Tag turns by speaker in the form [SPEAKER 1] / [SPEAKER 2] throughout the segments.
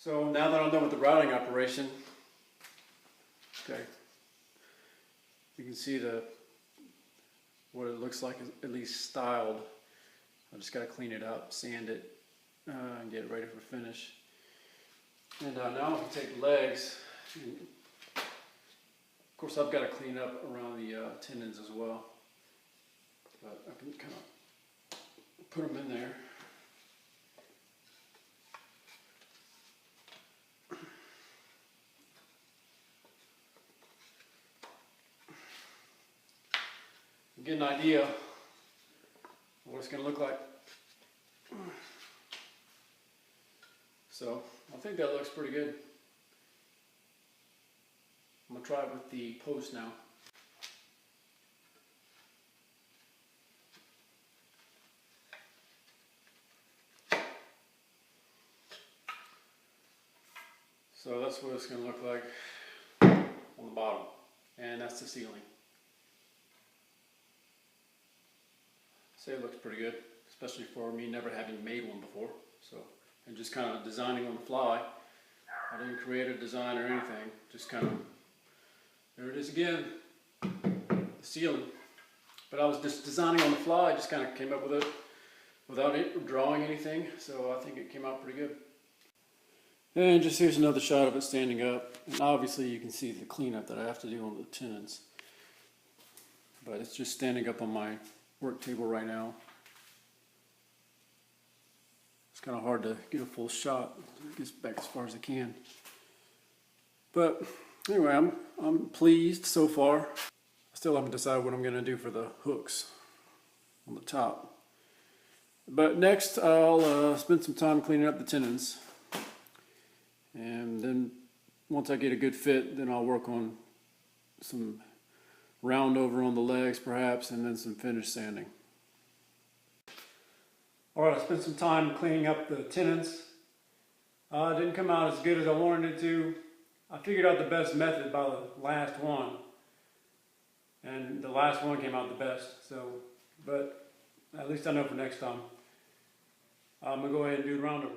[SPEAKER 1] So now that I'm done with the routing operation, okay, you can see what it looks like, at least styled. I just got to clean it up, sand it, and get it ready for finish. And now I can take the legs. And of course, I've got to clean up around the tendons as well, but I can kind of put them in there. Get an idea of what it's going to look like. So I think that looks pretty good. I'm going to try it with the post now. So that's what it's going to look like on the bottom, and that's the ceiling. Say it looks pretty good, especially for me never having made one before. So, and just kind of designing on the fly. I didn't create a design or anything, just kind of, there it is again, the ceiling. But I was just designing on the fly, I just kind of came up with it without drawing anything, so I think it came out pretty good. And just here's another shot of it standing up, and obviously you can see the cleanup that I have to do on the tendons. But it's just standing up on my work table right now. It's kind of hard to get a full shot. It gets back as far as I can. But anyway, I'm pleased so far. I still haven't decided what I'm going to do for the hooks on the top. But next I'll spend some time cleaning up the tendons. And then once I get a good fit, then I'll work on some round over on the legs perhaps, and then some finish sanding. Alright, I spent some time cleaning up the tendons. It didn't come out as good as I wanted it to. I figured out the best method by the last one. And the last one came out the best. So, but at least I know for next time. I'm going to go ahead and do the round over.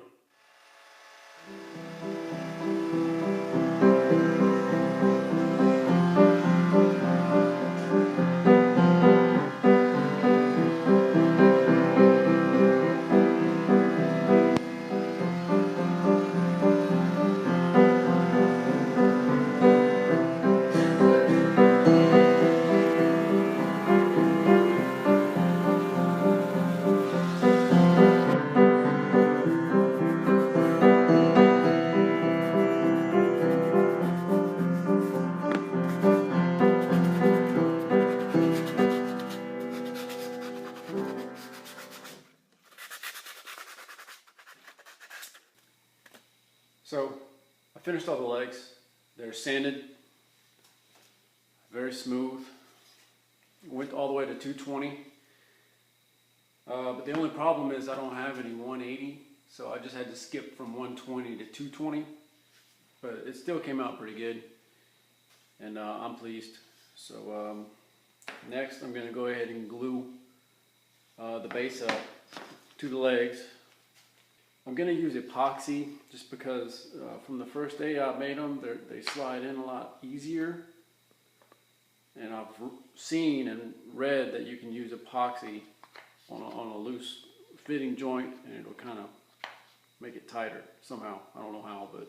[SPEAKER 1] So I finished all the legs. They're sanded, very smooth. Went all the way to 220. But the only problem is I don't have any 180, so I just had to skip from 120 to 220. But it still came out pretty good, and I'm pleased. So next I'm going to go ahead and glue the base up to the legs. I'm going to use epoxy just because from the first day I made them, they slide in a lot easier. And I've seen and read that you can use epoxy on a loose fitting joint and it'll kind of make it tighter somehow. I don't know how, but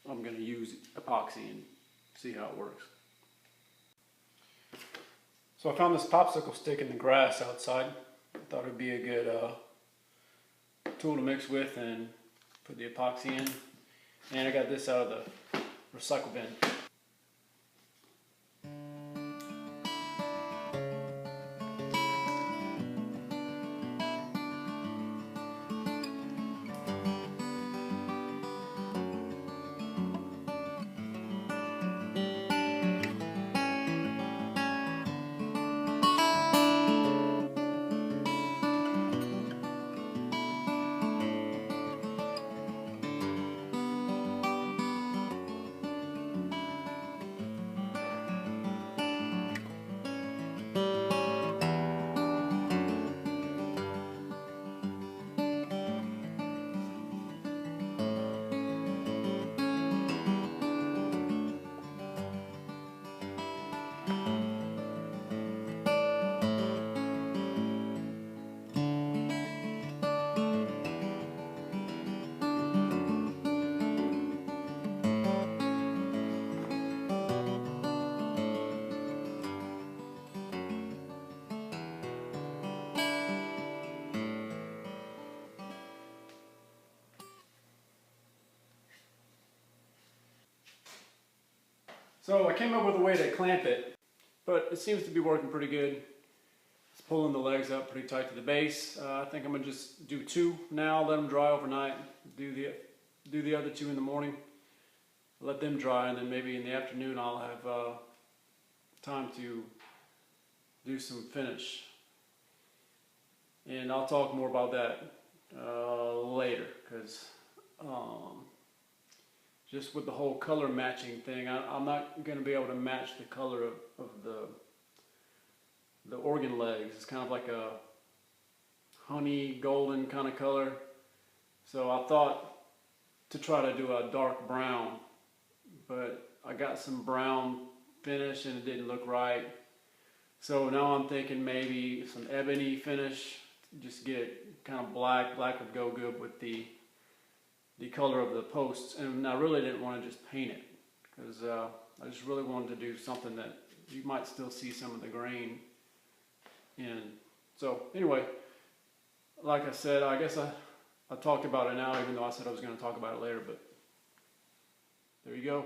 [SPEAKER 1] I'm going to use epoxy and see how it works. So I found this popsicle stick in the grass outside. I thought it would be a good tool to mix with and put the epoxy in. And I got this out of the recycle bin. So I came up with a way to clamp it, but it seems to be working pretty good. It's pulling the legs up pretty tight to the base. I think I'm gonna just do 2 now, let them dry overnight, do the other 2 in the morning, let them dry, and then maybe in the afternoon I'll have time to do some finish. And I'll talk more about that later, because just with the whole color matching thing, I'm not going to be able to match the color of the organ legs. It's kind of like a honey golden kind of color. So I thought to try to do a dark brown, but I got some brown finish and it didn't look right. So now I'm thinking maybe some ebony finish, just get kind of black. Black would go good with the color of the posts, and I really didn't want to just paint it, because I just really wanted to do something that you might still see some of the grain in. So anyway, like I said, I guess I talked about it now, even though I said I was going to talk about it later, but there you go.